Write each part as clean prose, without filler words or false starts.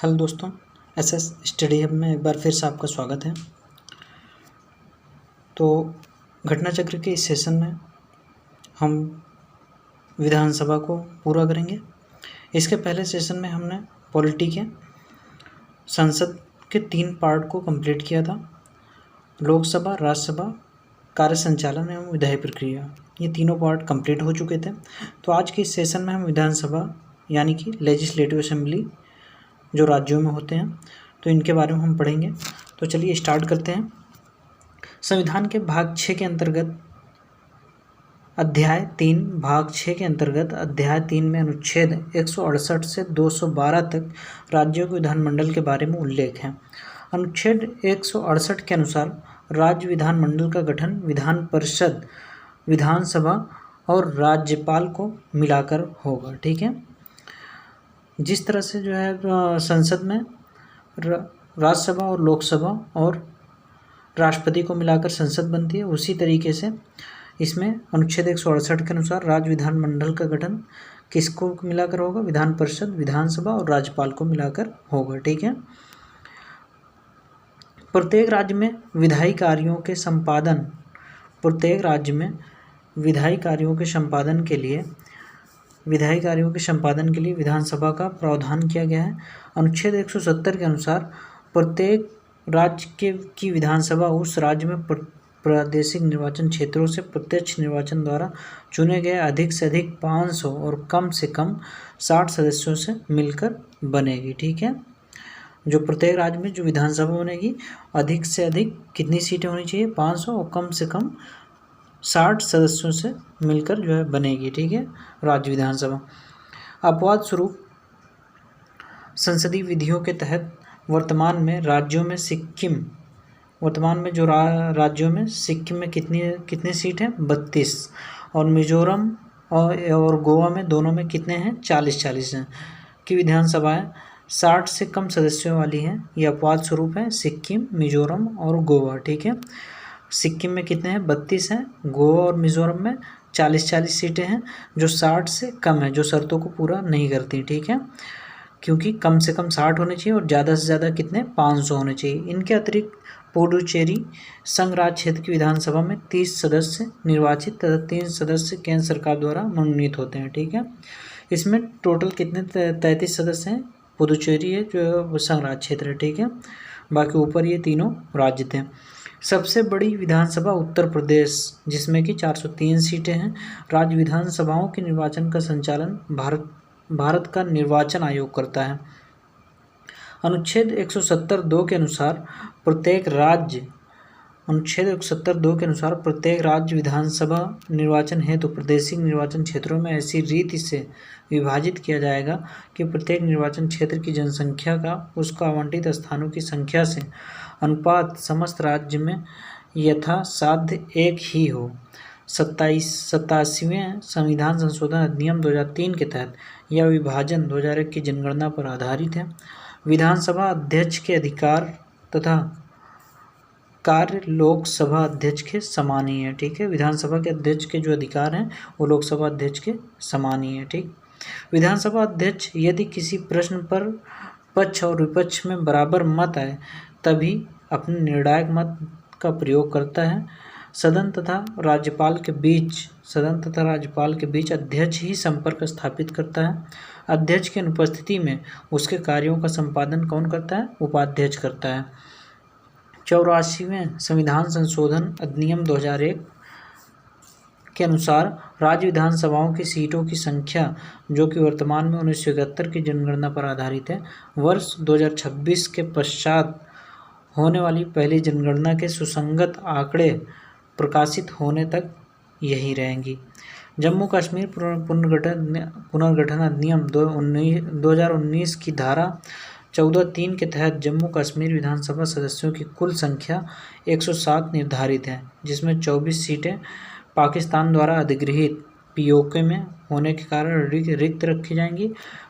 Hello दोस्तों, SS study hub में एक बार फिर से आपका स्वागत है। तो घटना चक्र के इस सेशन में हम विधानसभा को पूरा करेंगे। इसके पहले सेशन में हमने पॉलिटी के संसद के 3 पार्ट को कंप्लीट किया था। लोकसभा, राज्यसभा, कार्य संचालन एवं विधायी प्रक्रिया, ये तीनों पार्ट कंप्लीट हो चुके थे। तो आज के इस सेशन में हम विधानसभा यानी कि लेजिस्लेटिव असेंबली जो राज्यों में होते हैं, तो इनके बारे में हम पढ़ेंगे। तो चलिए स्टार्ट करते हैं। संविधान के भाग 6 के अंतर्गत अध्याय 3 भाग 6 के अंतर्गत अध्याय 3 में अनुच्छेद 168 से 212 तक राज्यों के विधानमंडल के बारे में उल्लेख है। अनुच्छेद 168 के अनुसार राज्य विधानमंडल का गठन विधान परिषद, विधानसभा और राज्यपाल को मिलाकर होगा। ठीक है, जिस तरह से जो है संसद में राज्यसभा और लोकसभा और राष्ट्रपति को मिलाकर संसद बनती है, उसी तरीके से इसमें अनुच्छेद 168 के अनुसार राज्य विधानमंडल का गठन किसको मिलाकर होगा? विधान परिषद, विधानसभा और राज्यपाल को मिलाकर होगा। ठीक है, प्रत्येक राज्य में विधायी कार्यों के संपादन के लिए विधानसभा का प्रावधान किया गया है। अनुच्छेद 170 के अनुसार प्रत्येक राज्य की विधानसभा उस राज्य में प्रादेशिक निर्वाचन क्षेत्रों से प्रत्यक्ष निर्वाचन द्वारा चुने गए अधिक से अधिक 500 और कम से कम 60 सदस्यों से मिलकर बनेगी। ठीक है, जो प्रत्येक राज्य में जो विधानसभा बनेगी, अधिक से अधिक कितनी सीटें होनी चाहिए? 500 और कम से कम 60 सदस्यों से मिलकर जो है बनेगी। ठीक है, राज्य विधानसभा। अपवाद स्वरूप संसदीय विधियों के तहत वर्तमान में राज्यों में सिक्किम में कितने सीट हैं? 32। और मिजोरम और गोवा में दोनों में कितने हैं? 40 हैं की विधानसभाएं 60 से कम सदस्यों वाली हैं। ये अपवाद स्वरूप है, सिक्किम, मिजोरम और गोवा। ठीक है, सिक्किम में कितने हैं? 32 हैं। गोवा और मिजोरम में 40 सीटें हैं, जो 60 से कम है, जो शर्तों को पूरा नहीं करती। ठीक है, क्योंकि कम से कम 60 होने चाहिए और ज़्यादा से ज़्यादा कितने? 500 होने चाहिए। इनके अतिरिक्त पुडुचेरी संघ राज्य क्षेत्र की विधानसभा में 30 सदस्य निर्वाचित तथा 3 सदस्य केंद्र सरकार द्वारा मनोनीत होते हैं। ठीक है, इसमें टोटल कितने? 33 सदस्य हैं। पुडुचेरी है जो संघ राज्य क्षेत्र है। ठीक है, बाकी ऊपर ये तीनों राज्य थे। सबसे बड़ी विधानसभा उत्तर प्रदेश, जिसमें कि 403 सीटें हैं। राज्य विधानसभाओं के निर्वाचन का संचालन भारत का निर्वाचन आयोग करता है। अनुच्छेद 170(2) के अनुसार प्रत्येक राज्य विधानसभा निर्वाचन हेतु प्रादेशिक निर्वाचन क्षेत्रों में ऐसी रीति से विभाजित किया जाएगा कि प्रत्येक निर्वाचन क्षेत्र की जनसंख्या का उसको आवंटित स्थानों की संख्या से अनुपात समस्त राज्य में यथासाध्य एक ही हो। 87वें संविधान संशोधन अधिनियम 2003 के तहत यह विभाजन 2001 की जनगणना पर आधारित है। विधानसभा अध्यक्ष के अधिकार तथा कार्य लोकसभा अध्यक्ष के समान ही है। ठीक है, विधानसभा के अध्यक्ष के जो अधिकार हैं वो लोकसभा अध्यक्ष के समान ही है। ठीक, विधानसभा अध्यक्ष यदि किसी प्रश्न पर पक्ष और विपक्ष में बराबर मत आए तभी अपने निर्णायक मत का प्रयोग करता है। सदन तथा राज्यपाल के बीच अध्यक्ष ही संपर्क स्थापित करता है। अध्यक्ष की अनुपस्थिति में उसके कार्यों का संपादन कौन करता है? उपाध्यक्ष करता है। 84वें संविधान संशोधन अधिनियम 2001 के अनुसार राज्य विधानसभाओं की सीटों की संख्या, जो कि वर्तमान में 1971 की जनगणना पर आधारित है, वर्ष 2026 के पश्चात होने वाली पहली जनगणना के सुसंगत आंकड़े प्रकाशित होने तक यही रहेंगी। जम्मू कश्मीर पुनर्गठन अधिनियम 2019 की धारा 14(3) के तहत जम्मू कश्मीर विधानसभा सदस्यों की कुल संख्या 107 निर्धारित है, जिसमें 24 सीटें पाकिस्तान द्वारा अधिगृहित पीओके में होने के कारण रिक्त रखी जाएंगी।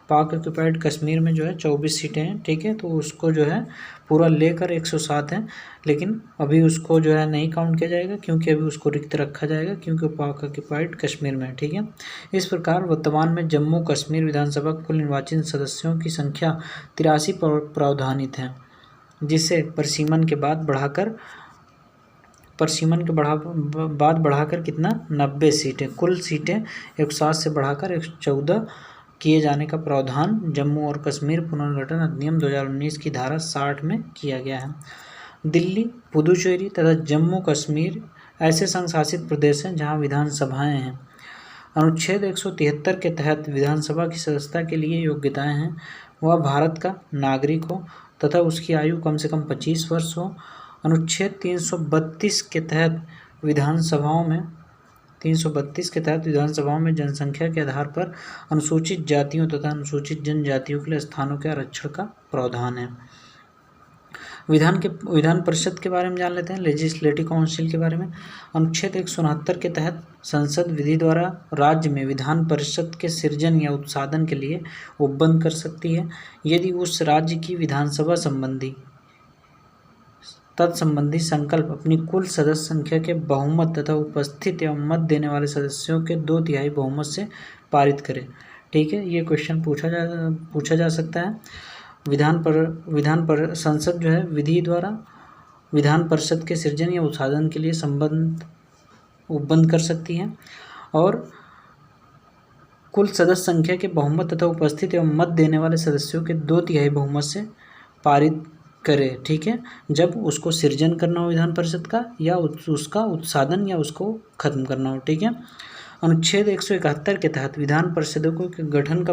पाक ऑक्यूपाइड कश्मीर में जो है 24 सीटें हैं, ठीक है, तो उसको जो है पूरा लेकर 107 है, लेकिन अभी उसको जो है नहीं काउंट किया जाएगा क्योंकि अभी उसको रिक्त रखा जाएगा क्योंकि पाक ऑक्यूपाइड कश्मीर में है, ठीक है। इस प्रकार वर्तमान में जम्मू कश्मीर विधानसभा कुल निर्वाचित सदस्यों की संख्या 83 प्रावधानित है, जिसे परिसीमन के बाद बढ़ाकर कितना 90 सीटें, कुल सीटें 107 से बढ़ाकर 114 किए जाने का प्रावधान जम्मू और कश्मीर पुनर्गठन अधिनियम 2019 की धारा 60 में किया गया है। दिल्ली, पुदुचेरी तथा जम्मू कश्मीर ऐसे संघ शासित प्रदेश हैं जहां विधानसभाएं हैं। अनुच्छेद 173 के तहत विधानसभा की सदस्यता के लिए योग्यताएं हैं। वह भारत का नागरिक हो तथा उसकी आयु कम से कम 25 वर्ष हो। अनुच्छेद 332 के तहत विधानसभाओं में जनसंख्या के आधार पर अनुसूचित जातियों तथा अनुसूचित जनजातियों के लिए स्थानों के आरक्षण का प्रावधान है। विधान परिषद के बारे में जान लेते हैं, लेजिस्लेटिव काउंसिल के बारे में। अनुच्छेद 169 के तहत संसद विधि द्वारा राज्य में विधान परिषद के सृजन या उत्साधन के लिए उपबंध कर सकती है यदि उस राज्य की विधानसभा तत्संबंधी संकल्प अपनी कुल सदस्य संख्या के बहुमत तथा उपस्थित एवं मत देने वाले सदस्यों के 2/3 बहुमत से पारित करे, ठीक है। ये क्वेश्चन पूछा जा सकता है। संसद जो है विधि द्वारा विधान परिषद के सृजन या उत्साधन के लिए उपबंध कर सकती है और कुल सदस्य संख्या के बहुमत तथा उपस्थित एवं मत देने वाले सदस्यों के 2/3 बहुमत से पारित करे, ठीक है, जब उसको सृजन करना हो विधान परिषद का या उसका उत्साधन या उसको खत्म करना हो, ठीक है। अनुच्छेद 171 के तहत विधान परिषदों के गठन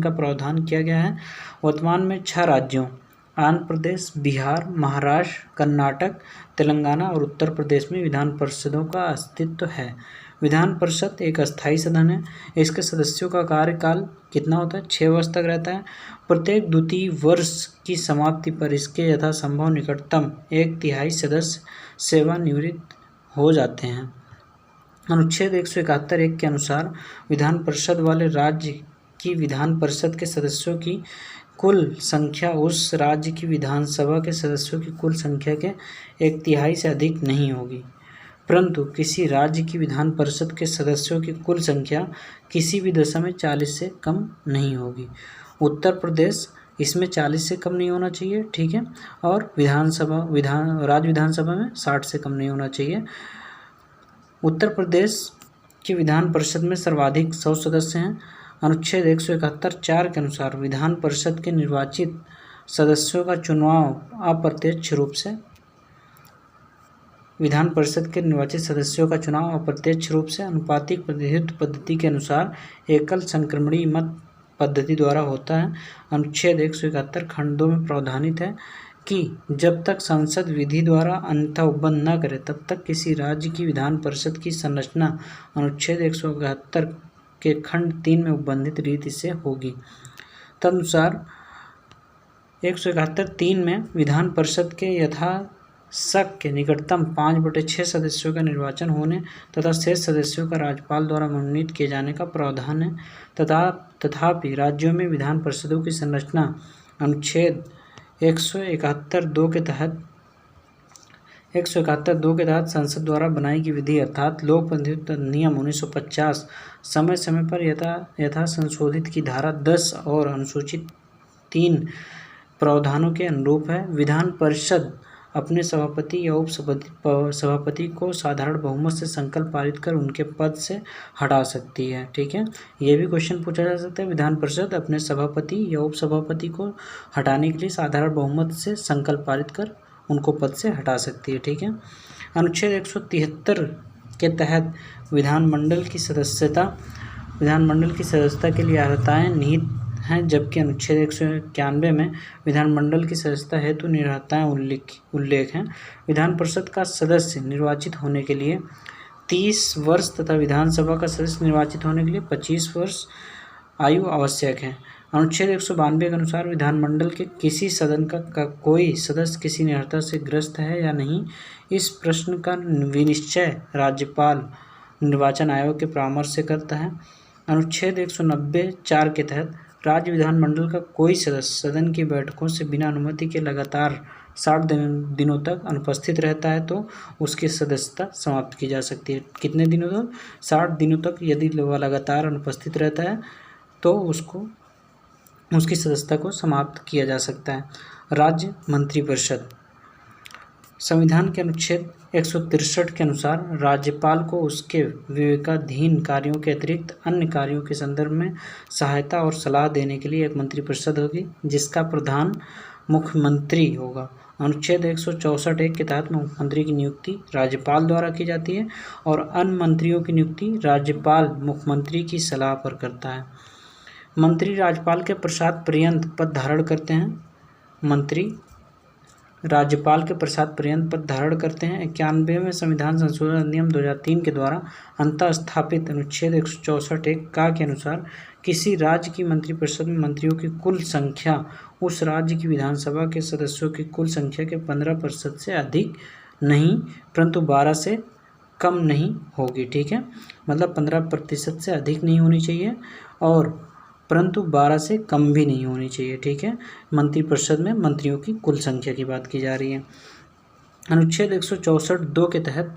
का प्रावधान किया गया है। वर्तमान में 6 राज्यों आंध्र प्रदेश, बिहार, महाराष्ट्र, कर्नाटक, तेलंगाना और उत्तर प्रदेश में विधान परिषदों का अस्तित्व है। विधान परिषद एक अस्थायी सदन है। इसके सदस्यों का कार्यकाल कितना होता है? 6 वर्ष तक रहता है। प्रत्येक द्वितीय वर्ष की समाप्ति पर इसके यथासंभव निकटतम 1/3 सदस्य सेवानिवृत्त हो जाते हैं। अनुच्छेद 171 के अनुसार विधान परिषद वाले राज्य की विधान परिषद के सदस्यों की कुल संख्या उस राज्य की विधानसभा के सदस्यों की कुल संख्या के 1/3 से अधिक नहीं होगी, परंतु किसी राज्य की विधान परिषद के सदस्यों की कुल संख्या किसी भी दशा में 40 से कम नहीं होगी। उत्तर प्रदेश इसमें 40 से कम नहीं होना चाहिए, ठीक है, और राज्य विधानसभा में 60 से कम नहीं होना चाहिए। उत्तर प्रदेश की विधान परिषद में सर्वाधिक 100 सदस्य हैं। अनुच्छेद 171(4) के अनुसार विधान परिषद के निर्वाचित सदस्यों का चुनाव अप्रत्यक्ष रूप से आनुपातिक प्रतिनिधित्व पद्धति के अनुसार एकल संक्रमणीय मत पद्धति द्वारा होता है। अनुच्छेद 171 खंड 2 में प्रावधानित है कि जब तक संसद विधि द्वारा अन्यथा उपबंध न करे तब तक किसी राज्य की विधान परिषद की संरचना अनुच्छेद 171 के खंड 3 में उपबंधित रीति से होगी। तदनुसार 171(3) में विधान परिषद के यथाशक्य के निकटतम 5/6 सदस्यों का निर्वाचन होने तथा शेष सदस्यों का राज्यपाल द्वारा मनोनीत किए जाने का प्रावधान है। तथापि राज्यों में विधान परिषदों की संरचना अनुच्छेद 171(2) के तहत संसद द्वारा बनाई गई विधि अर्थात लोक प्रतिनिधित्व अधिनियम 1950 समय समय पर यथा संशोधित की धारा 10 और अनुसूचित 3 प्रावधानों के अनुरूप है। विधान परिषद अपने सभापति या उप सभापति को साधारण बहुमत से संकल्प पारित कर उनके पद से हटा सकती है, ठीक है। ये भी क्वेश्चन पूछा जा सकता है, विधान परिषद अपने सभापति या उप सभापति को हटाने के लिए साधारण बहुमत से संकल्प पारित कर उनको पद से हटा सकती है, ठीक है। अनुच्छेद 173 के तहत विधानमंडल की सदस्यता के लिए अर्हताएं निहित हैं, जबकि अनुच्छेद 191 में विधानमंडल की सदस्यता हेतु निरर्हताएं उल्लेख हैं। विधान परिषद का सदस्य निर्वाचित होने के लिए 30 वर्ष तथा विधानसभा का सदस्य निर्वाचित होने के लिए 25 वर्ष आयु आवश्यक है। अनुच्छेद 192 के अनुसार विधानमंडल के किसी सदन का कोई सदस्य किसी निर्भरता से ग्रस्त है या नहीं, इस प्रश्न का विनिश्चय राज्यपाल निर्वाचन आयोग के परामर्श से करता है। अनुच्छेद 190(4) के तहत राज्य विधानमंडल का कोई सदस्य सदन की बैठकों से बिना अनुमति के लगातार 60 दिनों तक अनुपस्थित रहता है तो उसकी सदस्यता समाप्त की जा सकती है। कितने दिनों तक? 60 दिनों तक यदि वह लगातार अनुपस्थित रहता है तो उसकी सदस्यता को समाप्त किया जा सकता है। राज्य मंत्रिपरिषद संविधान के अनुच्छेद 163 के अनुसार राज्यपाल को उसके विवेकाधीन कार्यों के अतिरिक्त अन्य कार्यों के संदर्भ में सहायता और सलाह देने के लिए एक मंत्रिपरिषद होगी जिसका प्रधान मुख्यमंत्री होगा। अनुच्छेद 164(1) के तहत मुख्यमंत्री की नियुक्ति राज्यपाल द्वारा की जाती है और अन्य मंत्रियों की नियुक्ति राज्यपाल मुख्यमंत्री की सलाह पर करता है। मंत्री राज्यपाल के प्रसाद पर्यंत पद धारण करते हैं। मंत्री राज्यपाल के प्रसाद पर्यंत पद धारण करते हैं। 91वें संविधान संशोधन अधिनियम 2003 के द्वारा अंतः स्थापित अनुच्छेद 164(1) का के अनुसार किसी राज्य की मंत्रिपरिषद में मंत्रियों की कुल संख्या उस राज्य की विधानसभा के सदस्यों की कुल संख्या के 15% से अधिक नहीं परंतु 12 से कम नहीं होगी। ठीक है, मतलब 15% से अधिक नहीं होनी चाहिए और परंतु 12 से कम भी नहीं होनी चाहिए। ठीक है, मंत्रिपरिषद में मंत्रियों की कुल संख्या की बात की जा रही है। अनुच्छेद 164(2) के तहत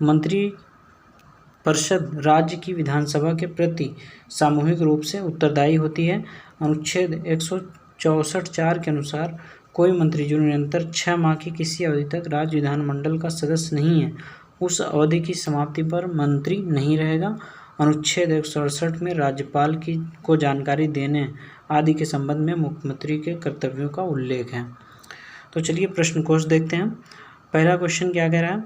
मंत्रिपरिषद राज्य की विधानसभा के प्रति सामूहिक रूप से उत्तरदायी होती है। अनुच्छेद 164(4) के अनुसार कोई मंत्री जो निरंतर 6 माह की किसी अवधि तक राज्य विधानमंडल का सदस्य नहीं है उस अवधि की समाप्ति पर मंत्री नहीं रहेगा। अनुच्छेद 168 में राज्यपाल को जानकारी देने आदि के संबंध में मुख्यमंत्री के कर्तव्यों का उल्लेख है। तो चलिए प्रश्न कोश देखते हैं। पहला क्वेश्चन क्या कह रहा है?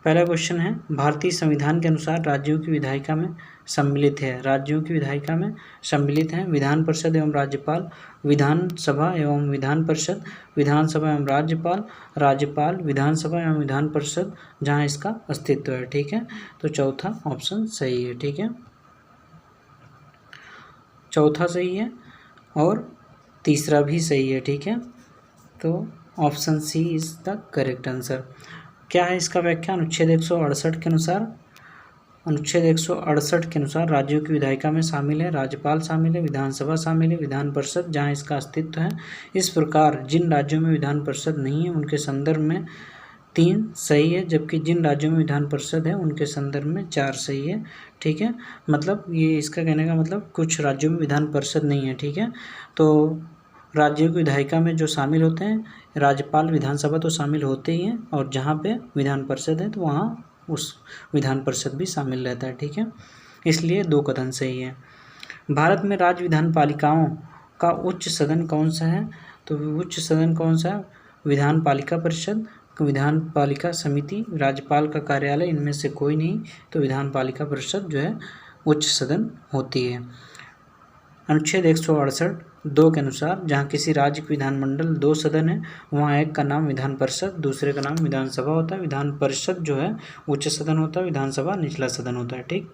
पहला क्वेश्चन है भारतीय संविधान के अनुसार राज्यों की विधायिका में सम्मिलित है। राज्यों की विधायिका में सम्मिलित हैं विधान परिषद एवं राज्यपाल, विधानसभा एवं विधान परिषद, विधानसभा एवं राज्यपाल, राज्यपाल, विधानसभा एवं विधान परिषद जहां इसका अस्तित्व है। ठीक है, तो चौथा ऑप्शन सही है। ठीक है, चौथा सही है और तीसरा भी सही है। ठीक है, तो option C is the correct answer. क्या है इसका व्याख्या? अनुच्छेद 168 के अनुसार राज्यों की विधायिका में शामिल है राज्यपाल शामिल है, विधानसभा शामिल है, विधान परिषद जहां इसका अस्तित्व है। इस प्रकार जिन राज्यों में विधान परिषद नहीं है उनके संदर्भ में 3 सही है, जबकि जिन राज्यों में विधान परिषद है उनके संदर्भ में 4 सही है। ठीक है, मतलब ये इसका कहने का मतलब कुछ राज्यों में विधान परिषद नहीं है। ठीक है, तो राज्यों की विधायिका में जो शामिल होते हैं राज्यपाल, विधानसभा तो शामिल होते ही हैं और जहाँ पे विधान परिषद है तो वहाँ उस विधान परिषद भी शामिल रहता है। ठीक है, इसलिए 2 कथन सही है। भारत में राज्य विधान पालिकाओं का उच्च सदन कौन सा है? तो उच्च सदन कौन सा है? विधान पालिका परिषद, विधान पालिका समिति, राज्यपाल का कार्यालय, इनमें से कोई नहीं। तो विधान पालिका परिषद जो है उच्च सदन होती है। अनुच्छेद 168(2) के अनुसार जहाँ किसी राज्य के विधानमंडल 2 सदन है वहाँ एक का नाम विधान परिषद, दूसरे का नाम विधानसभा होता है। विधान परिषद जो है उच्च सदन होता है, विधानसभा निचला सदन होता है। ठीक,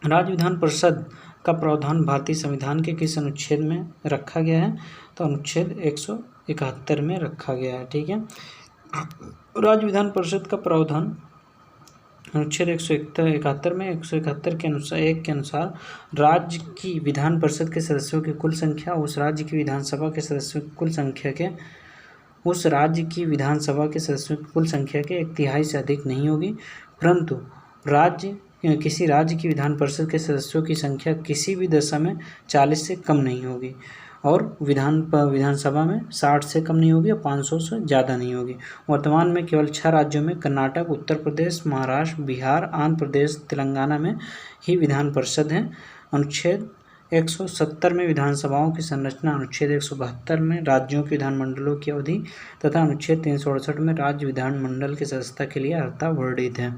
राज्य विधान परिषद का प्रावधान भारतीय संविधान के किस अनुच्छेद में रखा गया है? तो अनुच्छेद 171 में रखा गया है। ठीक है, राज्य विधान परिषद का प्रावधान अनुच्छेद 171 में 171 के अनुसार 1 के अनुसार राज्य की विधान परिषद के सदस्यों की कुल संख्या उस राज्य की विधानसभा के सदस्यों की कुल संख्या के 1/3 से अधिक नहीं होगी, परंतु किसी राज्य की विधान परिषद के सदस्यों की संख्या किसी भी दशा में 40 से कम नहीं होगी और विधानसभा में 60 से कम नहीं होगी और 500 से ज़्यादा नहीं होगी। वर्तमान में केवल 6 राज्यों में कर्नाटक, उत्तर प्रदेश, महाराष्ट्र, बिहार, आंध्र प्रदेश, तेलंगाना में ही विधान परिषद है। अनुच्छेद 170 में विधानसभाओं की संरचना, अनुच्छेद 172 में राज्यों के विधानमंडलों की अवधि तथा अनुच्छेद 368 में राज्य विधानमंडल की सदस्यता के लिए अर्हता वर्णित है।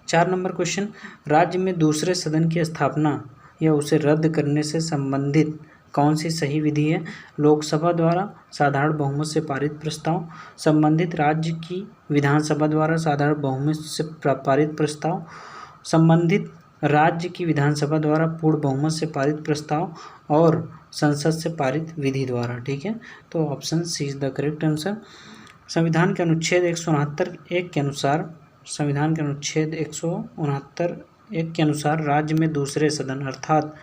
4 नंबर क्वेश्चन, राज्य में दूसरे सदन की स्थापना या उसे रद्द करने से संबंधित कौन सी सही विधि है? लोकसभा द्वारा साधारण बहुमत से पारित प्रस्ताव, संबंधित राज्य की विधानसभा द्वारा साधारण बहुमत से पारित प्रस्ताव, संबंधित राज्य की विधानसभा द्वारा पूर्ण बहुमत से पारित प्रस्ताव और संसद से पारित विधि द्वारा। ठीक है, तो option C is the correct answer. संविधान के अनुच्छेद 169(1) के अनुसार के अनुसार राज्य में दूसरे सदन अर्थात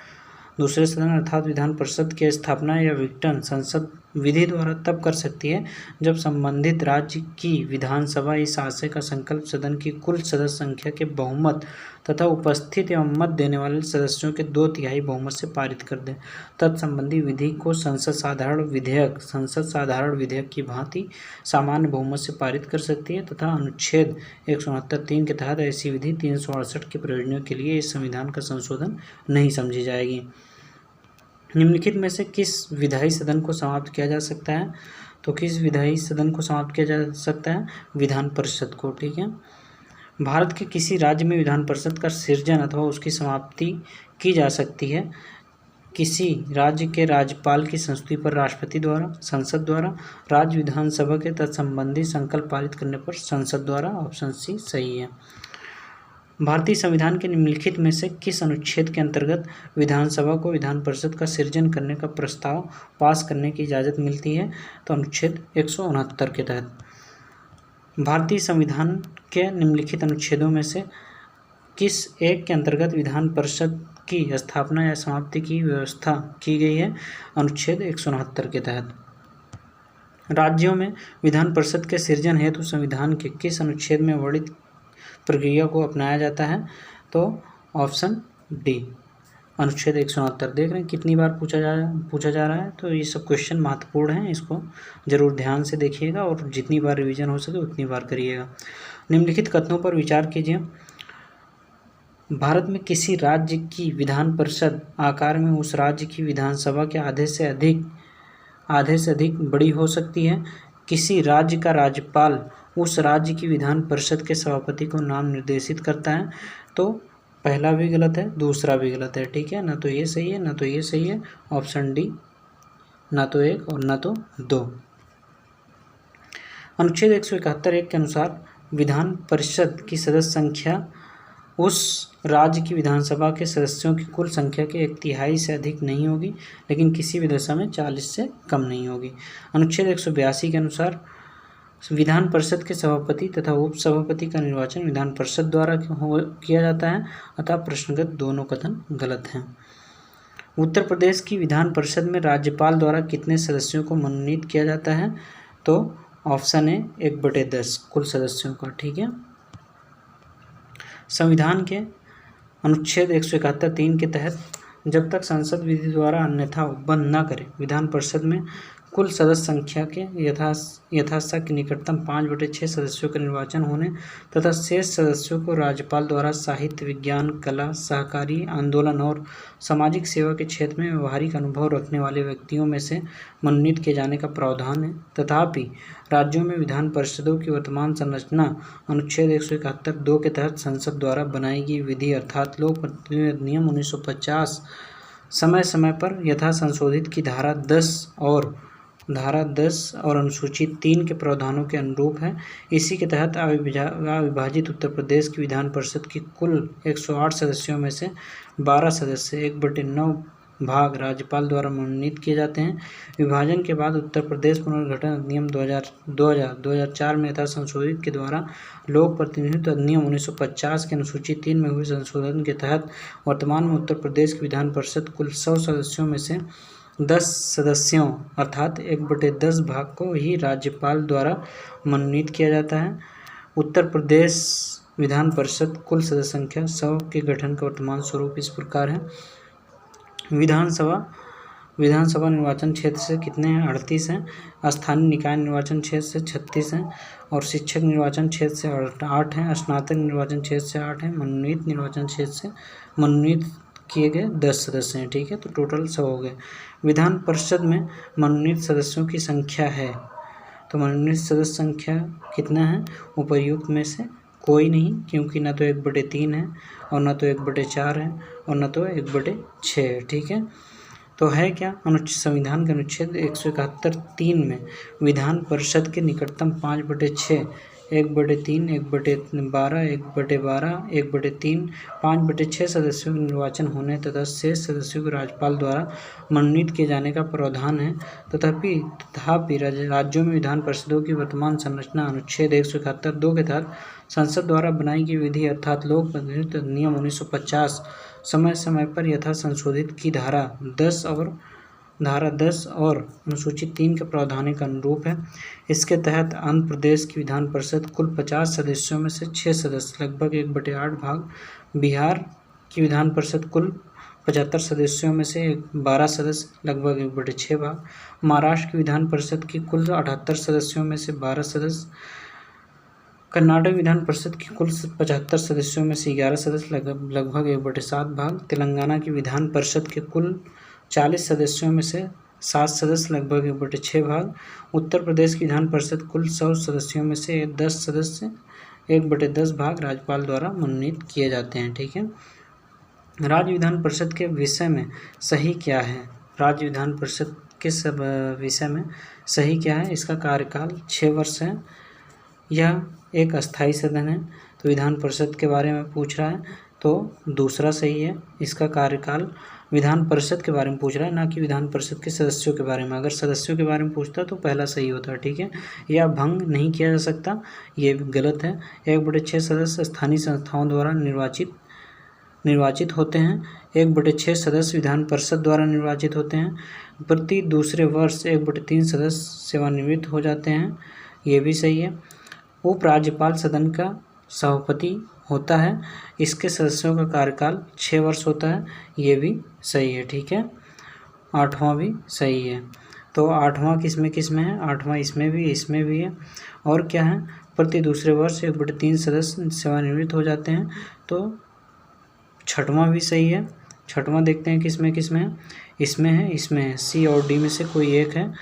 विधान परिषद की स्थापना या विघटन संसद विधि द्वारा तब कर सकती है जब संबंधित राज्य की विधानसभा इस आशय का संकल्प सदन की कुल सदस्य संख्या के बहुमत तथा उपस्थित एवं मत देने वाले सदस्यों के 2/3 बहुमत से पारित कर दे। तत्संबंधी विधि को संसद साधारण विधेयक की भांति सामान्य बहुमत से पारित कर सकती है तथा अनुच्छेद 169(3) के तहत ऐसी विधि 368 के प्रयोजनों के लिए इस संविधान का संशोधन नहीं समझी जाएगी। निम्नलिखित में से किस विधायी सदन को समाप्त किया जा सकता है? तो किस विधायी सदन को समाप्त किया जा सकता है? विधान परिषद को। ठीक है, भारत के किसी राज्य में विधान परिषद का सृजन अथवा उसकी समाप्ति की जा सकती है किसी राज्य के राज्यपाल की संस्तुति पर राष्ट्रपति द्वारा, संसद द्वारा, राज्य विधानसभा के तत्संबंधी संकल्प पारित करने पर संसद द्वारा। ऑप्शन सी सही है। भारतीय संविधान के निम्नलिखित में से किस अनुच्छेद के अंतर्गत विधानसभा को विधान परिषद का सृजन करने का प्रस्ताव पास करने की इजाज़त मिलती है? तो अनुच्छेद 169 के तहत। भारतीय संविधान के निम्नलिखित अनुच्छेदों में से किस एक के अंतर्गत विधान परिषद की स्थापना या समाप्ति की व्यवस्था की गई है? अनुच्छेद 169 के तहत। राज्यों में विधान परिषद के सृजन हेतु संविधान के किस अनुच्छेद में वर्णित प्रक्रिया को अपनाया जाता है? तो ऑप्शन डी, अनुच्छेद 169। देख रहे हैं कितनी बार पूछा जा रहा है, तो ये सब क्वेश्चन महत्वपूर्ण हैं, इसको जरूर ध्यान से देखिएगा और जितनी बार रिवीजन हो सके उतनी बार करिएगा। निम्नलिखित कथनों पर विचार कीजिए। भारत में किसी राज्य की विधान परिषद आकार में उस राज्य की विधानसभा के आधे से अधिक बड़ी हो सकती है। किसी राज्य का राज्यपाल उस राज्य की विधान परिषद के सभापति को नाम निर्देशित करता है। तो पहला भी गलत है, दूसरा भी गलत है। ठीक है, ना तो ये सही है ना तो ये सही है। ऑप्शन डी, ना तो 1 और ना तो 2। अनुच्छेद 171(1) के अनुसार विधान परिषद की सदस्य संख्या उस राज्य की विधानसभा के सदस्यों की कुल संख्या के 1/3 से अधिक नहीं होगी, लेकिन किसी भी दशा में 40 से कम नहीं होगी। अनुच्छेद 182 के अनुसार विधान परिषद के सभापति तथा उपसभापति का निर्वाचन विधान परिषद द्वारा किया जाता है, अतः प्रश्नगत दोनों कथन गलत हैं। उत्तर प्रदेश की विधान परिषद में राज्यपाल द्वारा कितने सदस्यों को मनोनीत किया जाता है? तो ऑप्शन ए 1/10 कुल सदस्यों का। ठीक है, संविधान के अनुच्छेद 171(3) के तहत जब तक संसद विधि द्वारा अन्यथा उपबंध न करे, विधान परिषद में कुल सदस्य संख्या के यथाशक्ति के निकटतम 5/6 सदस्यों का निर्वाचन होने तथा शेष सदस्यों को राज्यपाल द्वारा साहित्य, विज्ञान, कला, सहकारी आंदोलन और सामाजिक सेवा के क्षेत्र में व्यवहारिक अनुभव रखने वाले व्यक्तियों में से मनोनीत किए जाने का प्रावधान है। तथापि राज्यों में विधान परिषदों की वर्तमान संरचना अनुच्छेद 171(2) के तहत संसद द्वारा बनाई गई विधि अर्थात लोक प्रतिनिधि अधिनियम 1950 समय समय पर यथा संशोधित की धारा 10 और अनुसूची 3 के प्रावधानों के अनुरूप है। इसी के तहत अविभाजित उत्तर प्रदेश की विधान परिषद की कुल 108 सदस्यों में से 12 सदस्य 1/9 भाग राज्यपाल द्वारा मनोनीत किए जाते हैं। विभाजन के बाद उत्तर प्रदेश पुनर्गठन अधिनियम 2004 में यथा संशोधित के द्वारा लोक प्रतिनिधित्व अधिनियम 1950 के अनुसूची 3 में हुए संशोधन के तहत वर्तमान में उत्तर प्रदेश की विधान परिषद कुल 100 सदस्यों में से 10 सदस्यों अर्थात 1/10 भाग को ही राज्यपाल द्वारा मनोनीत किया जाता है। उत्तर प्रदेश विधान परिषद कुल सदस्य संख्या 100 के गठन का वर्तमान स्वरूप इस प्रकार है। विधानसभा निर्वाचन क्षेत्र से कितने हैं? 38 हैं। स्थानीय निकाय निर्वाचन क्षेत्र से 36 हैं और शिक्षक निर्वाचन क्षेत्र से 8 हैं। स्नातक निर्वाचन क्षेत्र से 8 हैं। मनोनीत निर्वाचन क्षेत्र से मनोनीत किए गए 10 सदस्य हैं। ठीक है, तो टोटल 100 हो गए। विधान परिषद में मनोनीत सदस्यों की संख्या है, तो मनोनीत सदस्य संख्या कितना है? उपर्युक्त में से कोई नहीं, क्योंकि ना तो 1/3 है और ना तो 1/4 है और ना तो 1/6 है। ठीक है, तो है क्या? संविधान के अनुच्छेद 171(3) में विधान परिषद के निकटतम 5/6 1/3, 1/12, 1/12, 1/3, 5/6 सदस्यों के निर्वाचन होने तथा शेष सदस्यों को राज्यपाल द्वारा मनोनीत किए जाने का प्रावधान है। तथापि राज्यों में विधान परिषदों की वर्तमान संरचना अनुच्छेद 171(2) के तहत संसद द्वारा बनाई गई विधि अर्थात लोक प्रतिनिधित्व अधिनियम 1950 समय समय पर यथा संशोधित की धारा 10 और अनुसूची 3 के प्रावधान के अनुरूप है। इसके तहत आंध्र प्रदेश की विधान परिषद कुल 50 सदस्यों में से 6 सदस्य लगभग 1/8 भाग, बिहार की विधान परिषद कुल 75 सदस्यों में से 12 सदस्य लगभग 1/6 भाग, महाराष्ट्र की विधान परिषद की कुल 78 सदस्यों में से 12 सदस्य, कर्नाटक विधान परिषद की कुल 75 सदस्यों में से 11 सदस्य लगभग 1/7 भाग, तेलंगाना की विधान परिषद के कुल 40 सदस्यों में से 7 सदस्य लगभग 1/6 भाग, उत्तर प्रदेश की विधान परिषद कुल 100 सदस्यों में से 10 सदस्य 1/10 भाग राज्यपाल द्वारा मनोनीत किए जाते हैं। ठीक है, राज्य विधान परिषद के विषय में सही क्या है? राज्य विधान परिषद के सब विषय में सही क्या है? इसका कार्यकाल 6 वर्ष है। यह एक अस्थायी सदन है। तो विधान परिषद के बारे में पूछ रहा है तो दूसरा सही है। इसका कार्यकाल विधान परिषद के बारे में पूछ रहा है, ना कि विधान परिषद के सदस्यों के बारे में। अगर सदस्यों के बारे में पूछता तो पहला सही होता। ठीक है, यह भंग नहीं किया जा सकता, ये गलत है। 1/6 सदस्य स्थानीय संस्थाओं द्वारा निर्वाचित होते हैं। 1/6 सदस्य विधान परिषद द्वारा निर्वाचित होते हैं। प्रति दूसरे वर्ष 1/3 सदस्य सेवानिवृत्त हो जाते हैं, ये भी सही है। उपराज्यपाल सदन का सभापति होता है। इसके सदस्यों का कार्यकाल 6 वर्ष होता है, ये भी सही है। ठीक है, 8वां भी सही है। तो 8वां किस में है? 8वां इसमें भी है। और क्या है? प्रति दूसरे वर्ष 1/3 सदस्य सेवानिवृत्त हो जाते हैं। तो 6वां भी सही है। 6वां देखते हैं किस में है? इसमें है। सी और डी में से कोई एक है।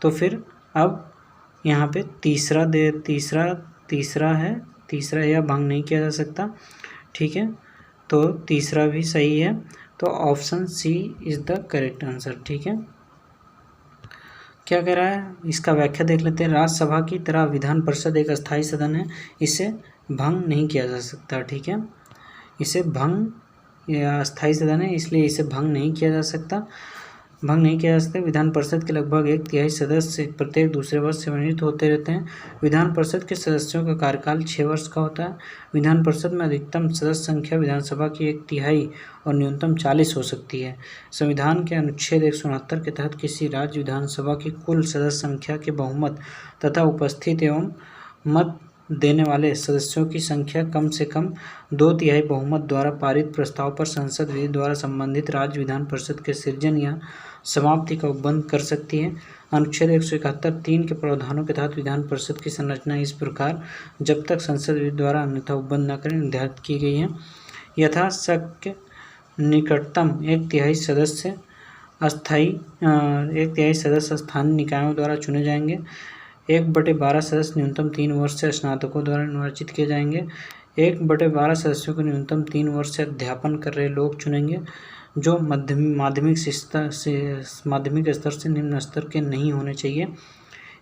तो फिर अब यहाँ पे तीसरा यह भंग नहीं किया जा सकता। ठीक है, तो तीसरा भी सही है। तो option C is the correct answer. ठीक है, क्या कह रहा है इसका व्याख्या देख लेते हैं। राज्यसभा की तरह विधान परिषद एक अस्थायी सदन है, इसे भंग नहीं किया जा सकता। ठीक है, यह अस्थायी सदन है इसलिए इसे भंग नहीं किया जा सकता। विधान परिषद के लगभग 1/3 सदस्य प्रत्येक दूसरे वर्ष सेवानिवृत्त होते रहते हैं। विधान परिषद के सदस्यों का कार्यकाल 6 वर्ष का होता है। विधान परिषद में अधिकतम सदस्य संख्या विधानसभा की 1/3 और न्यूनतम 40 हो सकती है। संविधान के अनुच्छेद 169 के तहत किसी राज्य विधानसभा की कुल सदस्य संख्या के बहुमत तथा उपस्थित एवं मत देने वाले सदस्यों की संख्या कम से कम 2/3 बहुमत द्वारा पारित प्रस्ताव पर संसद विधि द्वारा संबंधित राज्य विधान परिषद के सृजन या समाप्ति का उपबंध कर सकती है। अनुच्छेद 171(3) के प्रावधानों के तहत विधान परिषद की संरचना इस प्रकार जब तक संसद विधि द्वारा अन्यथा उपबंध न करें निर्धारित की गई है। यथाशक्य निकटतम 1/3 सदस्य स्थानीय निकायों द्वारा चुने जाएंगे। 1/12 सदस्य न्यूनतम 3 वर्ष से स्नातकों द्वारा निर्वाचित किए जाएंगे। 1/12 सदस्यों को न्यूनतम 3 वर्ष से अध्यापन कर रहे लोग चुनेंगे जो माध्यमिक स्तर से निम्न स्तर के नहीं होने चाहिए।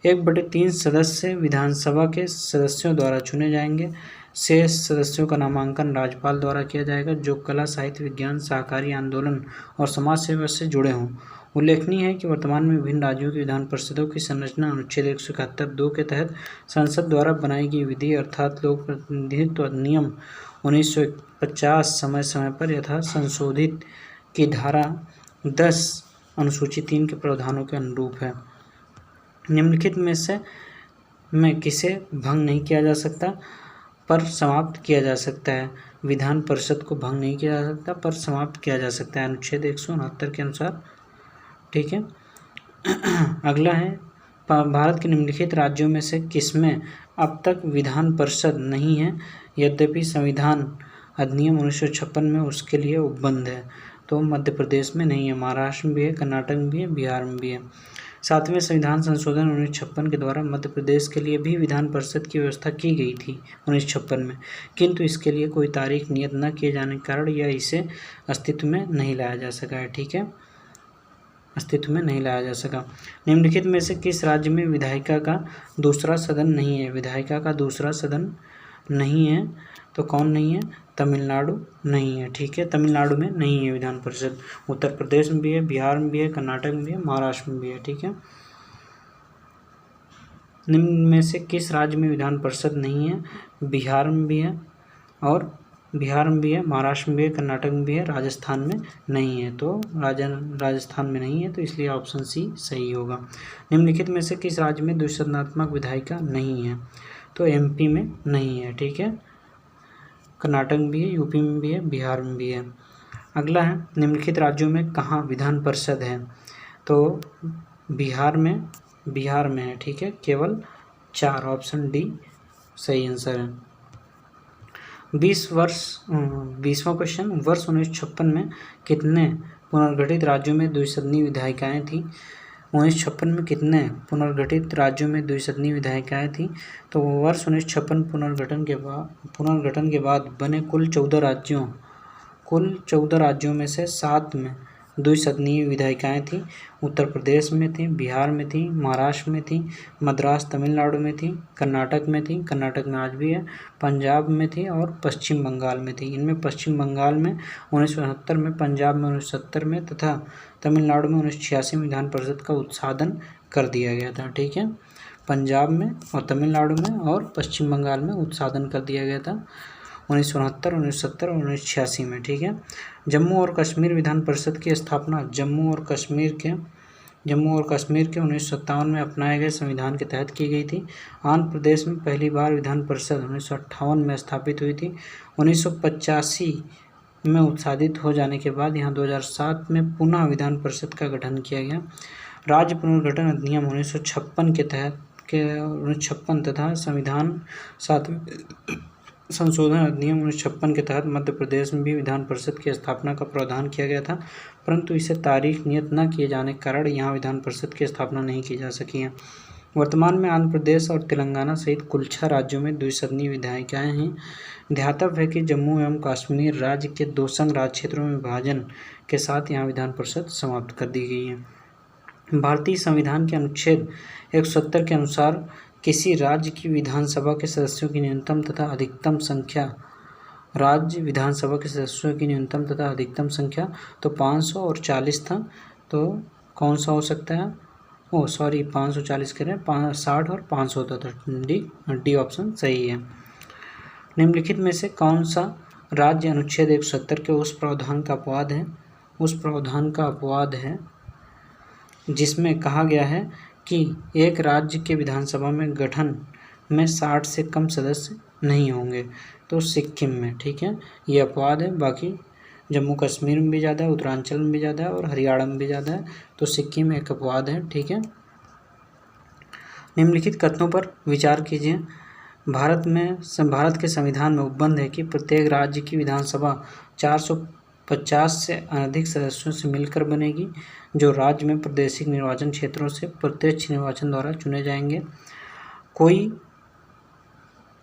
1/3 सदस्य विधानसभा के सदस्यों द्वारा चुने जाएंगे। शेष सदस्यों का नामांकन राज्यपाल द्वारा किया जाएगा जो कला, साहित्य, विज्ञान, सहकारी आंदोलन और समाज सेवा से जुड़े हों। उल्लेखनीय है कि वर्तमान में विभिन्न राज्यों की विधान परिषदों की संरचना अनुच्छेद 171(2) के तहत संसद द्वारा बनाई गई विधि अर्थात लोक प्रतिनिधित्व अधिनियम 1950 समय समय पर यथा संशोधित की धारा 10 अनुसूची 3 के प्रावधानों के अनुरूप है। निम्नलिखित में किसे भंग नहीं किया जा सकता पर समाप्त किया जा सकता है? विधान परिषद को भंग नहीं किया जा सकता पर समाप्त किया जा सकता है अनुच्छेद 169 के अनुसार। ठीक है, अगला है भारत के निम्नलिखित राज्यों में से किसमें अब तक विधान परिषद नहीं है यद्यपि संविधान अधिनियम 1956 में उसके लिए उपबंध है? तो मध्य प्रदेश में नहीं है, महाराष्ट्र में भी है, कर्नाटक में भी है, बिहार में भी है। 7वें संविधान संशोधन 1956 के द्वारा मध्य प्रदेश के लिए भी विधान परिषद की व्यवस्था की गई थी 1956 में, किंतु इसके लिए कोई तारीख नियत न किए जाने के कारण यह इसे अस्तित्व में नहीं लाया जा सका है। ठीक है, अस्तित्व में नहीं लाया जा सका। निम्नलिखित में से किस राज्य में विधायिका का दूसरा सदन नहीं है? विधायिका का दूसरा सदन नहीं है तो कौन नहीं है? तमिलनाडु नहीं है। ठीक है, तमिलनाडु में नहीं है विधान परिषद। उत्तर प्रदेश में भी है, बिहार में भी है, कर्नाटक में भी है, महाराष्ट्र में भी है। ठीक है, निम्न में से किस राज्य में विधान परिषद नहीं है? बिहार में भी है, और बिहार में भी है, महाराष्ट्र में भी है, कर्नाटक में भी है, राजस्थान में नहीं है। तो राजस्थान में नहीं है, तो इसलिए ऑप्शन सी सही होगा। निम्नलिखित में से किस राज्य में द्विसदनात्मक विधायिका नहीं है? तो एमपी में नहीं है। ठीक है, कर्नाटक में भी है, यूपी में भी है, बिहार में भी है। अगला है, निम्नलिखित राज्यों में कहाँ विधान परिषद है? तो बिहार में है। ठीक है, केवल 4, ऑप्शन डी सही आंसर है। 20वां क्वेश्चन, वर्ष 1956 में कितने पुनर्गठित राज्यों में द्विसदनीय विधायिकाएँ थीं? 1956 में कितने पुनर्गठित राज्यों में द्विसदनीय विधायिकाएँ थीं? तो वर्ष 1956 पुनर्गठन के बाद बने कुल 14 राज्यों में से 7 में द्विसदनीय विधायिकाएँ थीं। उत्तर प्रदेश में थी, बिहार में थी, महाराष्ट्र में थी, मद्रास तमिलनाडु में थी, कर्नाटक में थी, कर्नाटक में आज भी है, पंजाब में थी और पश्चिम बंगाल में थी। इनमें पश्चिम बंगाल में 1969 में, पंजाब में 1970 में तथा तमिलनाडु में 1986 में विधान परिषद का उत्साधन कर दिया गया था। ठीक है, पंजाब में और तमिलनाडु में और पश्चिम बंगाल में उत्साधन कर दिया गया था 1969, 1970 और 1986 में। ठीक है, जम्मू और कश्मीर विधान परिषद की स्थापना जम्मू और कश्मीर के 1957 में अपनाए गए संविधान के तहत की गई थी। आंध्र प्रदेश में पहली बार विधान परिषद 1958 में स्थापित हुई थी। 1985 में उत्साधित हो जाने के बाद यहाँ 2007 में पुनः विधान परिषद का गठन किया गया। राज्य पुनर्गठन अधिनियम 1956 के तहत 1956 तथा संविधान 7 संशोधन अधिनियम 1956 के तहत मध्य प्रदेश में भी विधान परिषद की स्थापना का प्रावधान किया गया था, परंतु इसे तारीख नियत न किए जाने के कारण यहाँ विधान परिषद की स्थापना नहीं की जा सकी है। वर्तमान में आंध्र प्रदेश और तेलंगाना सहित कुल 6 राज्यों में द्विसदनीय विधायिकाएँ हैं। ध्यातव्य है कि जम्मू एवं कश्मीर राज्य के 2 संघ राज्य क्षेत्रों में विभाजन के साथ यहाँ विधान परिषद समाप्त कर दी गई है। भारतीय संविधान के अनुच्छेद 170 के अनुसार किसी राज्य की विधानसभा के सदस्यों की न्यूनतम तथा अधिकतम संख्या तो 500 और 40 था, तो कौन सा हो सकता है? 540 करें, 60 और 500 होता था। डी ऑप्शन सही है। निम्नलिखित में से कौन सा राज्य अनुच्छेद 170 के उस प्रावधान का अपवाद है जिसमें कहा गया है कि एक राज्य के विधानसभा में गठन में 60 से कम सदस्य नहीं होंगे? तो सिक्किम में। ठीक है, ये अपवाद है। बाकी जम्मू कश्मीर में भी ज़्यादा है, उत्तरांचल में भी ज़्यादा है और हरियाणा में भी ज़्यादा है, तो सिक्किम में एक अपवाद है। ठीक है, निम्नलिखित कथनों पर विचार कीजिए। भारत के संविधान में उपबंध है कि प्रत्येक राज्य की विधानसभा 450 से अधिक सदस्यों से मिलकर बनेगी, जो राज्य में प्रादेशिक निर्वाचन क्षेत्रों से प्रत्यक्ष निर्वाचन द्वारा चुने जाएंगे।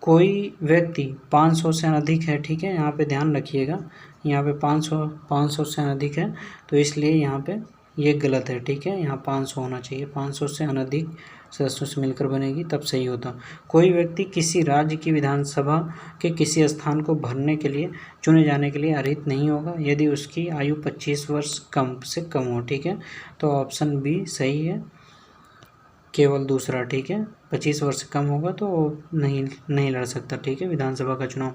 कोई व्यक्ति 500 से अधिक है। ठीक है, यहाँ पे ध्यान रखिएगा, यहाँ पे 500 से अधिक है, तो इसलिए यहाँ पे ये गलत है। ठीक है, यहाँ 500 होना चाहिए, 500 से अधिक सदस्यों से मिलकर बनेगी तब सही होता। कोई व्यक्ति किसी राज्य की विधानसभा के किसी स्थान को भरने के लिए चुने जाने के लिए अर्हित नहीं होगा यदि उसकी आयु 25 वर्ष कम से कम हो। ठीक है, तो ऑप्शन बी सही है, केवल दूसरा। ठीक है, 25 वर्ष से कम होगा तो नहीं लड़ सकता। ठीक है, विधानसभा का चुनाव।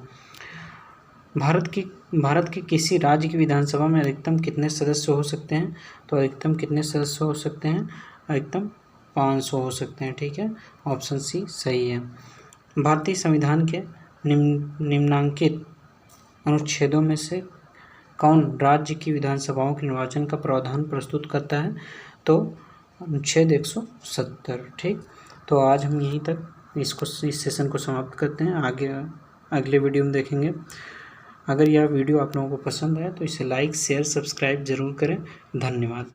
भारत के किसी राज्य की विधानसभा में अधिकतम कितने सदस्य हो सकते हैं? तो अधिकतम कितने सदस्य हो सकते हैं? अधिकतम 500 हो सकते हैं। ठीक है, ऑप्शन सी सही है। भारतीय संविधान के निम्नांकित अनुच्छेदों में से कौन राज्य की विधानसभाओं के निर्वाचन का प्रावधान प्रस्तुत करता है? तो अनुच्छेद 170। ठीक, तो आज हम यहीं तक इस सेशन को समाप्त करते हैं। आगे अगले वीडियो में देखेंगे। अगर यह वीडियो आप लोगों को पसंद आए तो इसे लाइक, शेयर, सब्सक्राइब जरूर करें। धन्यवाद।